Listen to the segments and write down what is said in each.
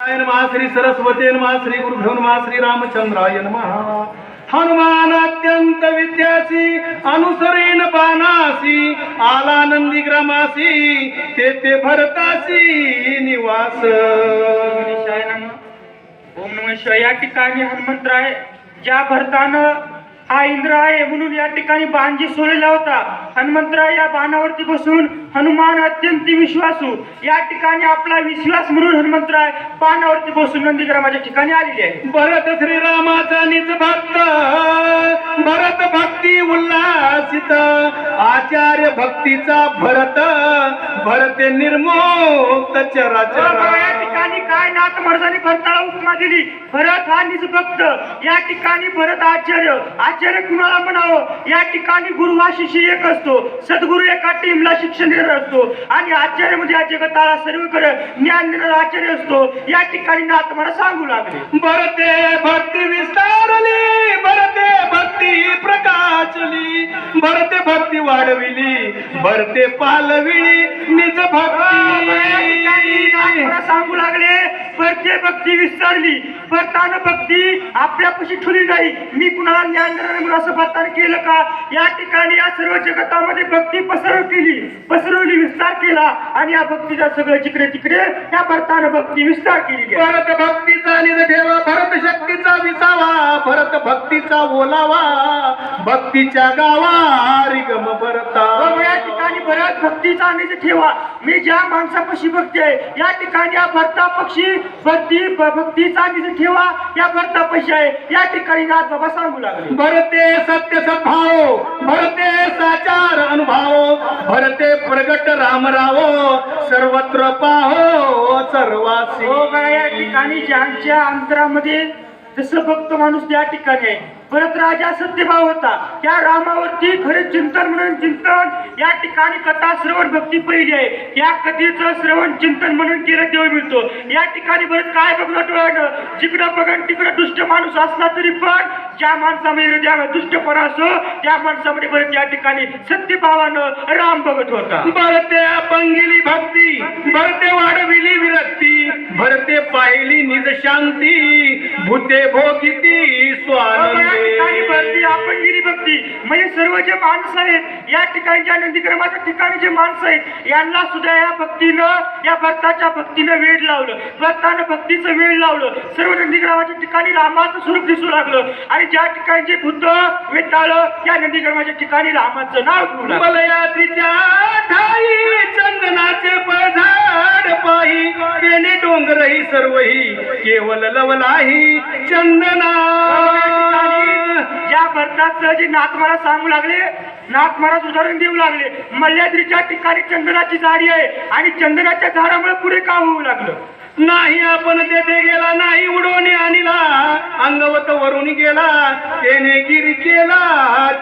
नमः श्री सरस्वती नमः श्री गुरुभ्यो नमः श्री रामचंद्राय नमः। हनुमान अत्यंत विद्यासी अनुसरेन बाणासी आला नंदी ग्रामासी तेथे भरतासी निवास। ओम नमः शिवाय। या ठिकाणी हनुमंतराय ज्या भरतानं हा इंद्र आहे म्हणून या ठिकाणी बाण जी सोडलेला होता, हनुमंतराय या बाणावरती बसून हनुमान अत्यंत विश्वासू या ठिकाणी आपला विश्वास म्हणून हनुमंतराय बाणावरती बसून नंदीग्रामाच्या ठिकाणी आलेले आहे। भरत श्रीरामाचा निज भक्त भरत भक्ती उल्हासित आचार्य भक्तीचा भरत भरते निर्मोक्त चराचर। या ठिकाणी काय नाथ महाराजांनी भरताला उपमा दिली, भरत हा निज भक्त। या ठिकाणी भरत आचार्य कुणाला म्हणावं, या ठिकाणी गुरु हा शिष्य एक असतो, सद्गुरु एका टीमला शिक्षण देणार असतो आणि आचार्य म्हणजे या जगताला सर्वकडे ज्ञान देणारा आचार्य असतो। या ठिकाणी नाथ मला सांगू लागले, भरते भक्ती विस्तारली भरते भक्ती प्रकाशली भरते भक्ती वाढविली भरते पालविली निज भक्ती। मला सांगू लागले, भरते भक्ती विस्तारली, भरतानं भक्ती आपल्यापाशी ठेवली नाही, मी कुणाला ज्ञान देणार म्हणून असं भरतानं केलं का? या ठिकाणी या सर्व जगतामध्ये भक्ती पसरवली विस्तार केला आणि या भक्तीचा सगळं जिकडे तिकडे या भरतानं भक्ती विस्तार केली। भरत भक्तीचा निज ठेवा भरत शक्तीचा विसावा भरत भक्तीचा बोलावा भक्तीच्या गावा रिगम भरता। या ठिकाणी भरत भक्तीचा निज ठेवा, मी ज्या माणसापाशी भक्ती आहे या ठिकाणी या भरता पक्षी भक्तीचा निज ठेवा या भरता पक्षी आहे। या ठिकाणी नाथ बाबा सांगू लागले, भरते सत्य सद्भाव भरते साचार अनुभव भरते प्रगट रामराव सर्वत्र पाहो सर्वासी। या ठिकाणी ज्यांच्या अंतरामध्ये जसं भक्त माणूस त्या ठिकाणी आहे, भरत राजा सत्यभाव होता, त्या रामावरती खरे चिंतन म्हणून चिंतन या ठिकाणी कथा श्रवण भक्ती पहिली आहे, या कथेचं श्रवण चिंतन म्हणून केलं देव मिळतो। या ठिकाणी भरत काय बघलं डोळ्यानं, जिकडं बघन तिकडं दुष्ट माणूस असला तरी पण ज्या माणसामध्ये हृदयामध्ये दुष्टपणा असो त्या माणसामध्ये भरत या ठिकाणी सत्यभावानं राम बघत होता। भरते अपंगिली भक्ती भरते वाढविली विरक्ती भरते पाहिली निज शांती भूते भोगिती स्वानंदी। भक्ती आपण गिरी भक्ती म्हणजे सर्व जे माणसं आहेत या ठिकाणी ज्या नंदीग्रामाच्या ठिकाणी जे माणसं आहेत यांना सुद्धा या भक्तीनं या भक्ताच्या भक्तीनं वेळ लावलं, भक्तानं भक्तीचं वेळ लावलं, सर्व नंदीग्रामाच्या ठिकाणी रामाचं स्वरूप दिसू लागलं आणि ज्या ठिकाणी जे भूत वेताळ त्या नंदीग्रामाच्या ठिकाणी रामाचं नाव घेऊ लागलं। मलयात्रीच्या ठाई चंदनाचे पझाड पाही केले डोंगरही सर्वही केवल लवलाही चंदना। ज्या भरताचं जे नाथ महाराज सांगू लागले, नाथ महाराज उदाहरण देऊ लागले, मल्याद्रीच्या ठिकाणी चंदनाची झाडी आहे आणि चंदनाच्या झाडामुळे पुढे का होऊ लागलं नाही आपण तेथे गेला नाही उडवणे आणला अंगवत वरून गेला त्याने गिरी केला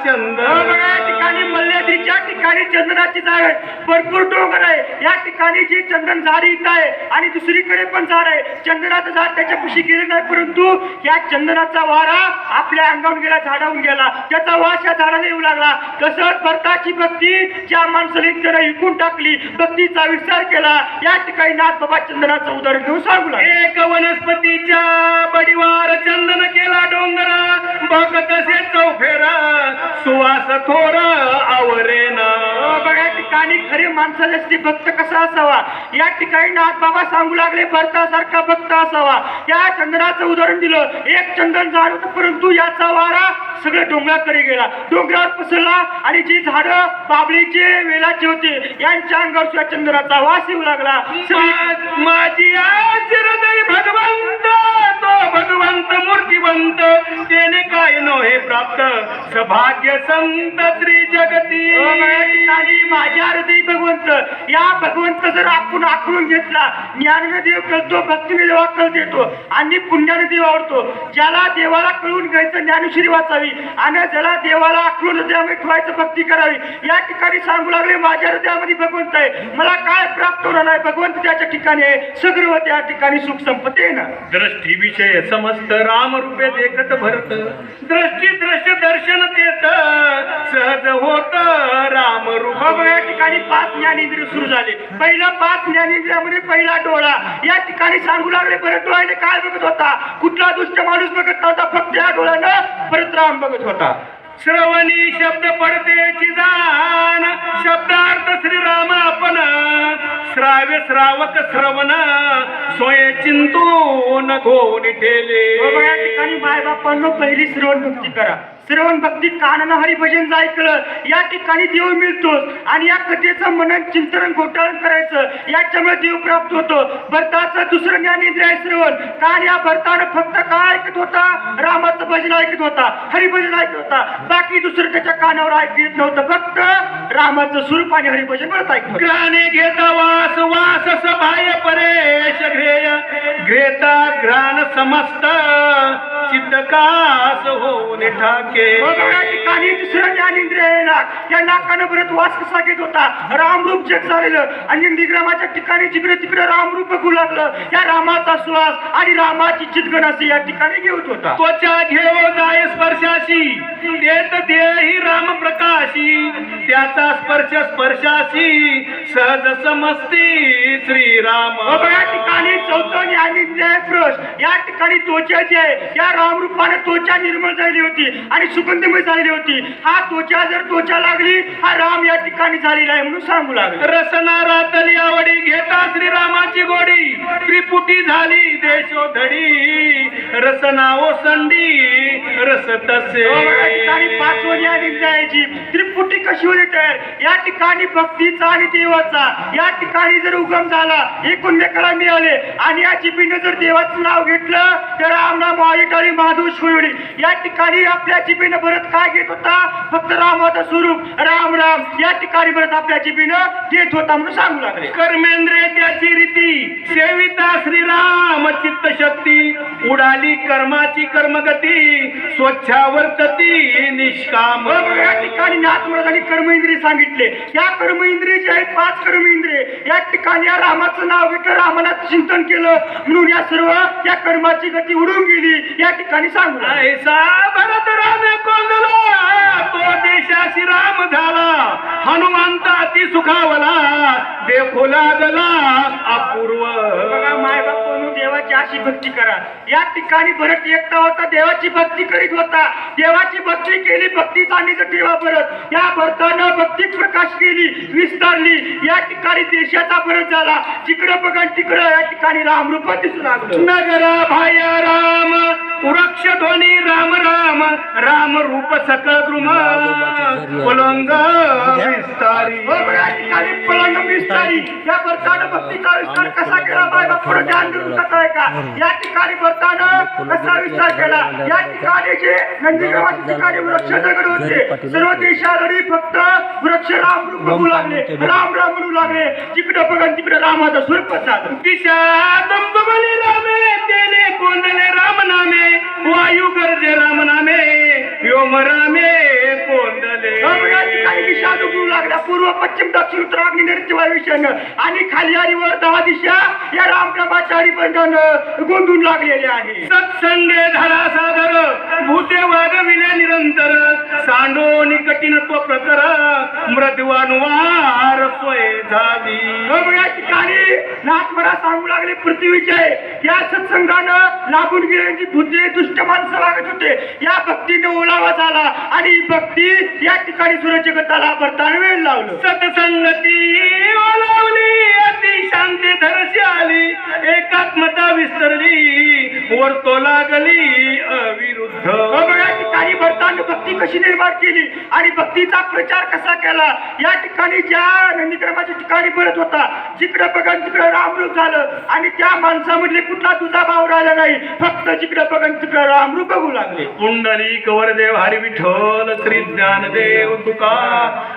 चंदन। या ठिकाणी मल्याद्रीच्या ठिकाणी चंदनाची झाड आहे, भरपूर डोंगर आहे, या ठिकाणी जी चंदन झाड इथं आहे आणि दुसरीकडे पण झाड आहे, चंदनाचं झाड त्याच्या कुशी गेले नाही परंतु या चंदनाचा वारा आपल्या अंगावून गेला, झाडावून गेला, त्याचा वास या झाडाला येऊ लागला। तसंच भरताची भक्ती ज्या माणसाने त्याला विकून टाकली, भक्तीचा विस्तार केला, या ठिकाणी नाथ बाबा चंदनाचं उदाहरण घेऊन सांगू लागले, एक वनस्पतीच्या बडीवार चंदन केला डोंगरा बघ तसे चौफेरा सुवास थोर आवरेना। या ठिकाणी खरे माणसासाठी भक्त कसा असावा या ठिकाणी नाथ बाबा सांगू लागले, भरतासारखा भक्त असावा। या चंदनाचं उदाहरण दिलं, एक चंदन झाड होतं परंतु याचा वारा सगळे डोंगराकडे गेला, डोंगरावर पसरला आणि जी झाडं बाबळीचे वेलाचे होते यांच्या अंगावर सुद्धा चंदनाचा वास येऊ लागला। माझी हृदय भगवंत तो भगवंत मूर्तिवंत त्याने काय नव्हे प्राप्त सभाग्य संत श्री जगती। माझ्या हृदय भगवंत, या भगवंत जर आपण आखळून घेतला, ज्ञानाने देव कळतो, भक्तीने देवा कळ देतो आणि पुण्याने देव आवडतो। ज्याला देवाला कळून घ्यायचं ज्ञानेश्वरी वाचावी आणि ज्याला देवाला आखळून हृदयामध्ये ठेवायचं भक्ती करावी। या ठिकाणी सांगू लागले, माझ्या हृदयामध्ये भगवंत आहे, मला काय प्राप्त होणार नाही, भगवंत त्याच्या ठिकाणी आहे, सगळं त्या ठिकाणी सुख संपत्ती आहे ना। दृष्टी विषय समस्त राम रूपे देखत भरत दृष्टी दृश्य दर्शन दर्शन देत सहज होत राम रूप. बघा या ठिकाणी 5 ज्ञानेंद्रिय सुरू झाले. पहिला 5 ज्ञानेंद्रियामध्ये पहिला डोळा. या ठिकाणी सांगू लागले परत डोळ्याने काय बघत होता? कुठला दुष्ट माणूस बघत नव्हता, फक्त या डोळ्यानं परत राम बघत होता. श्रवणी शब्द पडतेची जाण शब्दार्थ श्रीराम आपण श्राव्य श्रावक श्रवण सोये चिंतून घेऊन ठेले. बाबा या ठिकाणी मायबापांनो पहिली श्रवण भक्ती करा. श्रवण भक्ती कानानं हरिभजन ऐकलं या ठिकाणी देव मिळतो आणि या कथेचं मनन चिंतन घोटाळण करायचं याच्यामुळे देव प्राप्त होतो. भरताचं दुसरं ज्ञानेंद्रिय आहे श्रवण. कान या भरतानं फक्त काय ऐकत होता? रामाचं भजन ऐकत होता, हरिभजन ऐकत होता. बाकी दुसरं त्याच्या कानावर ऐकू येत नव्हतं, फक्त रामाचं स्वरूप आणि हरिभजन म्हणत ऐकत होता. ग्राने घेता वास वास सभाय परेश घेय घेता घ्राण समस्त चित्तकास होऊन ठाके. या ठिकाणी दुसरं ज्ञानेंद्रिय आहे नाक. या नाकानं परत वास कसा घेत होता? रामरूप जग झालेलं आणि नंदीग्रामाच्या ठिकाणी जिकडे तिकडे रामरूप बघू लागलं. या रामाचा श्वास आणि रामाची चितगण असे या ठिकाणी घेत होता. त्वचा घेऊ जाय स्पर्शाशी देत देही राम प्रकाशी त्याचा स्पर्श स्पर्शाशी सहज समजती श्रीराम. या ठिकाणी चौथं ज्ञानेंद्रिय प्रश. या ठिकाणी त्वचा जी आहे या रामरूपाने त्वचा निर्मळ झाली होती आणि सुगंधमय झालेली होती. हा त्वचा लागली हा राम या ठिकाणी झालेला आहे म्हणून सांगू लागले. रसना रातली आवडी घेता श्रीरामाची गोडी त्रिपुटी झाली देशोधडी रसना ओसंडी रस तसे. या ठिकाणी 5वं ज्ञानेंद्रिय आहे जी त्रिपुटी कशी होते तयार? या ठिकाणी भक्तीचा आणि देवाचा या ठिकाणी जर उगम झाला एकमेकाला मिळाले आणि या जिभेनं जर देवाचं नाव घेतलं तर राम नाम आईटाळी माधव शिवडी. या ठिकाणी आपल्या जिभेनं भरत काय घेत होता? फक्त रामाचं स्वरूप राम राम या ठिकाणी भरत आपल्या जिभेनं घेत होता म्हणून सांगू लागले. कर्मेंद्रिय त्याची रीती सेविता श्रीराम चित्त शक्ती उडाली कर्माची कर्मगती स्वच्छावर्तती निष्काम. या ठिकाणी नाथमहाराज आणि कर्मेंद्रिय सांगितले. या कर्मेंद्रिय जे आहेत 5 कर्मेंद्रिय या ठिकाणी या रामाचं नाव घेतलं रामाला चिंतन केलं म्हणून या सर्व या कर्माची गती उडून गेली या ठिकाणी सांगू लागले. ऐसा भरत राम कोंदला तो देशाशी राम झाला हनुमंत अति सुखावला देखो लागला अपूर्व. बघा मायबापांनो देवाची अशी भक्ती करा. या ठिकाणी भरत एकटा होता देवाची भक्ती करीत होता. देवाची भक्ती केली भक्तीचा आणि देवा भरत या भरतानं भक्ती प्रकाश केली विस्तारली. या ठिकाणी देशाचा भरत झाला. जिकडं बघा तिकडं या ठिकाणी रामरूप दिसू लागलं. नगरा भाया राम वृक्ष ध्वनी राम राम राम रूप सकळ द्रुम पलंग विस्तारी. या ठिकाणी पलंग विस्तारी. या भरतानं भक्तीचा विस्तार कसा केला बाबा पुढे ध्यान देऊन कसा आहे का? या ठिकाणी भरतानं कसा विस्तार केला? या ठिकाणी जे नंदीग्रामाच्या ठिकाणी वृक्ष दगड होते सर्व देशावरी फक्त वृक्ष राम रूप बघू लागले राम राम म्हणू लागले. जिकडं बघा तिकडे रामाचा स्वरूप झालं. दिशा दंबली रामे तेने कोंदले राम नामे वायू गरजे राम नामे व्योम रामे कोंदले. या ठिकाणी दिशा डुबू लागल्या पूर्व पश्चिम दक्षिण उत्तर अग्नी नैऋत्य वायू ईशान्य आणि खाली आणि वर 10 दिशा या रामप्रभाच्या हरिबंधानं गोंधून लागलेल्या आहे. सत्संगे धरा सादर भूते वागविले निरंतर सांडोनी कठीणत्व प्रकर मृदवानुवार सोय झाली. या ठिकाणी नाथमहाराज सांगू लागले पृथ्वीचे या सत्संगानं लागून गेल्याची भूते दुष्ट माणसं वागत होते. या भक्तीने ओलावा झाला आणि ही भक्ती या ठिकाणी सूर्यजगताला भरताना वेळ लावलं. सत्संगती ओलावली अति शांती धरशी आली एकात्मता विस्तरली वर्तो लागली अविरुद्ध. या ठिकाणी भरताना भक्ती कशी निर्माण केली आणि भक्तीचा प्रचार कसा केला? या ठिकाणी ज्या नंदीग्रामाच्या ठिकाणी भरत होता जिकडे बघा तिकडे रामरूप झालं आणि त्या माणसामधले कुठला तुझा भाव राहिला नाही. फक्त जिकडे बघा तिकडे रामरूप बघू लागले. पुंडली कवरदेव हरी विठ्ठल श्री ज्ञानदेव तुका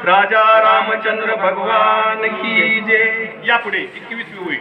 राजा रामचंद्र भगवान की जय. यापुढे 21वी ओळी.